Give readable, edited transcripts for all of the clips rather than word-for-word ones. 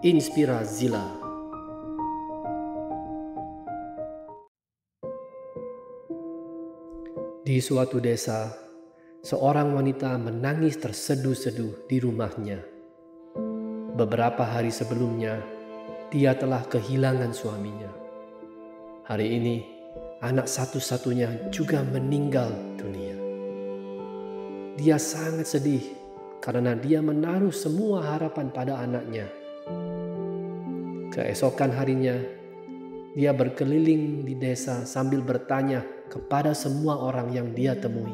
Inspirazila. Di suatu desa, seorang wanita menangis terseduh-seduh di rumahnya. Beberapa hari sebelumnya, dia telah kehilangan suaminya. Hari ini, anak satu-satunya juga meninggal dunia. Dia sangat sedih karena dia menaruh semua harapan pada anaknya. Keesokan harinya, dia berkeliling di desa sambil bertanya kepada semua orang yang dia temui,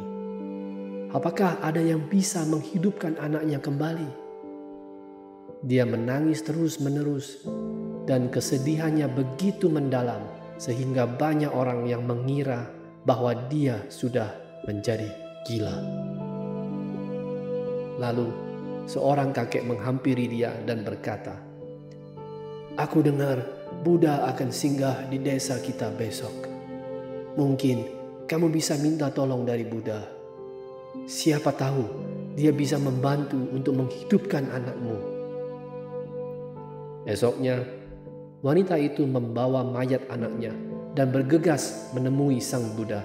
apakah ada yang bisa menghidupkan anaknya kembali? Dia menangis terus-menerus dan kesedihannya begitu mendalam sehingga banyak orang yang mengira bahwa dia sudah menjadi gila. Lalu seorang kakek menghampiri dia dan berkata, "Aku dengar Buddha akan singgah di desa kita besok. Mungkin kamu bisa minta tolong dari Buddha. Siapa tahu dia bisa membantu untuk menghidupkan anakmu." Esoknya, wanita itu membawa mayat anaknya dan bergegas menemui Sang Buddha.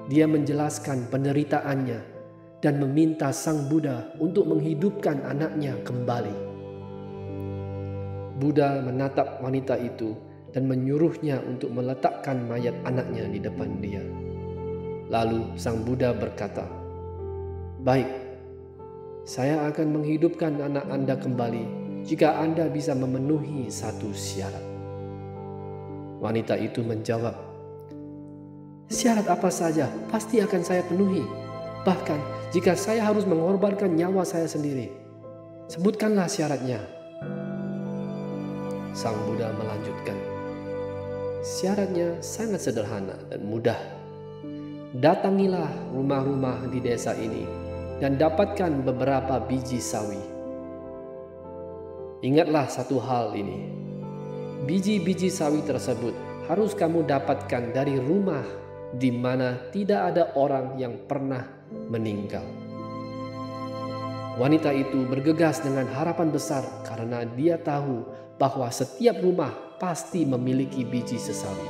Dia menjelaskan penderitaannya dan meminta Sang Buddha untuk menghidupkan anaknya kembali. Buddha menatap wanita itu dan menyuruhnya untuk meletakkan mayat anaknya di depan dia. Lalu Sang Buddha berkata, "Baik, saya akan menghidupkan anak Anda kembali jika Anda bisa memenuhi satu syarat." Wanita itu menjawab, "Syarat apa saja pasti akan saya penuhi, bahkan jika saya harus mengorbankan nyawa saya sendiri. Sebutkanlah syaratnya." Sang Buddha melanjutkan, "Syaratnya sangat sederhana dan mudah. Datangilah rumah-rumah di desa ini dan dapatkan beberapa biji sawi. Ingatlah satu hal ini, biji-biji sawi tersebut harus kamu dapatkan dari rumah di mana tidak ada orang yang pernah meninggal." Wanita itu bergegas dengan harapan besar karena dia tahu bahwa setiap rumah pasti memiliki biji sesawi.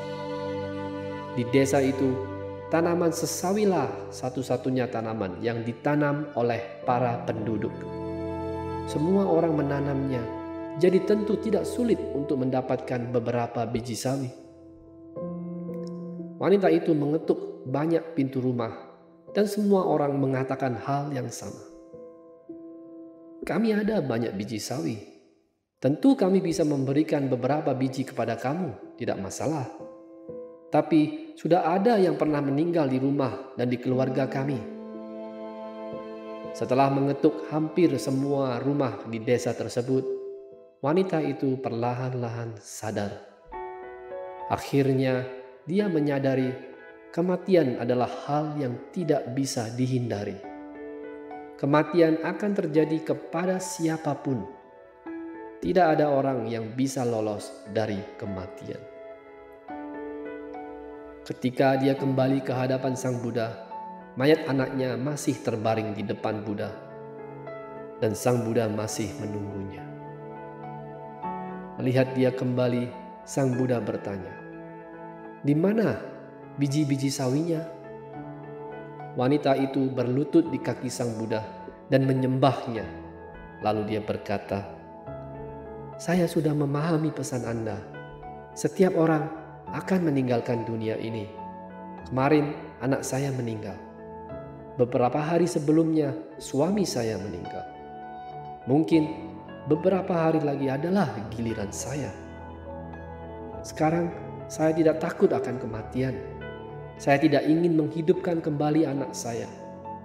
Di desa itu, tanaman sesawilah satu-satunya tanaman yang ditanam oleh para penduduk. Semua orang menanamnya, jadi tentu tidak sulit untuk mendapatkan beberapa biji sawi. Wanita itu mengetuk banyak pintu rumah dan semua orang mengatakan hal yang sama. "Kami ada banyak biji sawi. Tentu kami bisa memberikan beberapa biji kepada kamu, tidak masalah. Tapi sudah ada yang pernah meninggal di rumah dan di keluarga kami." Setelah mengetuk hampir semua rumah di desa tersebut, wanita itu perlahan-lahan sadar. Akhirnya dia menyadari kematian adalah hal yang tidak bisa dihindari. Kematian akan terjadi kepada siapapun. Tidak ada orang yang bisa lolos dari kematian. Ketika dia kembali ke hadapan Sang Buddha, mayat anaknya masih terbaring di depan Buddha, dan Sang Buddha masih menunggunya. Melihat dia kembali, Sang Buddha bertanya, "Di mana biji-biji sawinya?" Wanita itu berlutut di kaki Sang Buddha dan menyembahnya. Lalu dia berkata, "Saya sudah memahami pesan Anda. Setiap orang akan meninggalkan dunia ini. Kemarin anak saya meninggal. Beberapa hari sebelumnya suami saya meninggal. Mungkin beberapa hari lagi adalah giliran saya. Sekarang saya tidak takut akan kematian. Saya tidak ingin menghidupkan kembali anak saya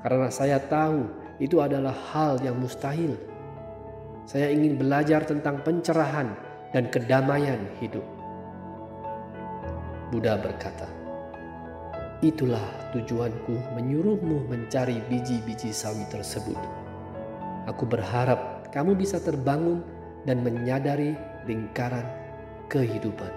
karena saya tahu itu adalah hal yang mustahil. Saya ingin belajar tentang pencerahan dan kedamaian hidup." Buddha berkata, "Itulah tujuanku menyuruhmu mencari biji-biji sawi tersebut. Aku berharap kamu bisa terbangun dan menyadari lingkaran kehidupan."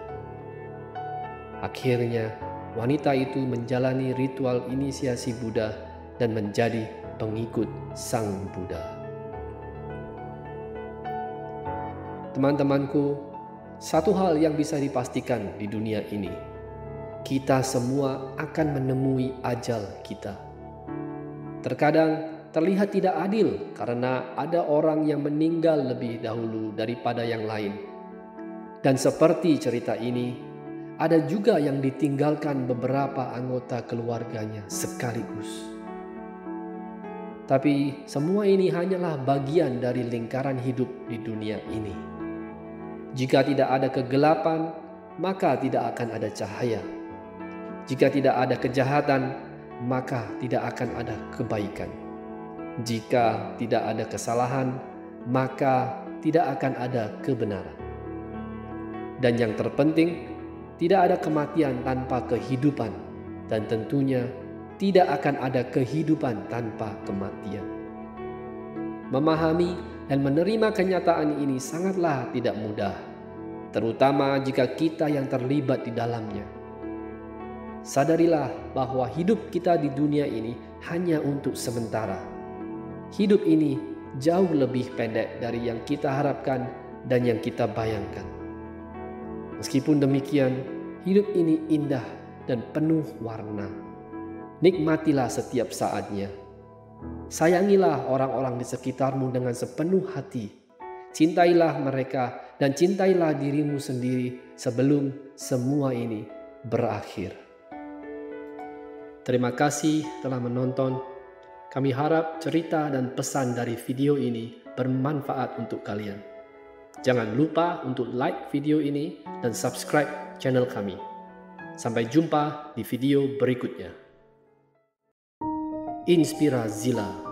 Akhirnya, wanita itu menjalani ritual inisiasi Buddha dan menjadi pengikut Sang Buddha. Teman-temanku, satu hal yang bisa dipastikan di dunia ini, kita semua akan menemui ajal kita. Terkadang terlihat tidak adil karena ada orang yang meninggal lebih dahulu daripada yang lain. Dan seperti cerita ini, ada juga yang ditinggalkan beberapa anggota keluarganya sekaligus. Tapi semua ini hanyalah bagian dari lingkaran hidup di dunia ini. Jika tidak ada kegelapan, maka tidak akan ada cahaya. Jika tidak ada kejahatan, maka tidak akan ada kebaikan. Jika tidak ada kesalahan, maka tidak akan ada kebenaran. Dan yang terpenting, tidak ada kematian tanpa kehidupan, dan tentunya tidak akan ada kehidupan tanpa kematian. Memahami dan menerima kenyataan ini sangatlah tidak mudah, terutama jika kita yang terlibat di dalamnya. Sadarilah bahwa hidup kita di dunia ini hanya untuk sementara. Hidup ini jauh lebih pendek dari yang kita harapkan dan yang kita bayangkan. Meskipun demikian, hidup ini indah dan penuh warna. Nikmatilah setiap saatnya. Sayangilah orang-orang di sekitarmu dengan sepenuh hati. Cintailah mereka dan cintailah dirimu sendiri sebelum semua ini berakhir. Terima kasih telah menonton. Kami harap cerita dan pesan dari video ini bermanfaat untuk kalian. Jangan lupa untuk like video ini dan subscribe channel kami. Sampai jumpa di video berikutnya. Inspirazila.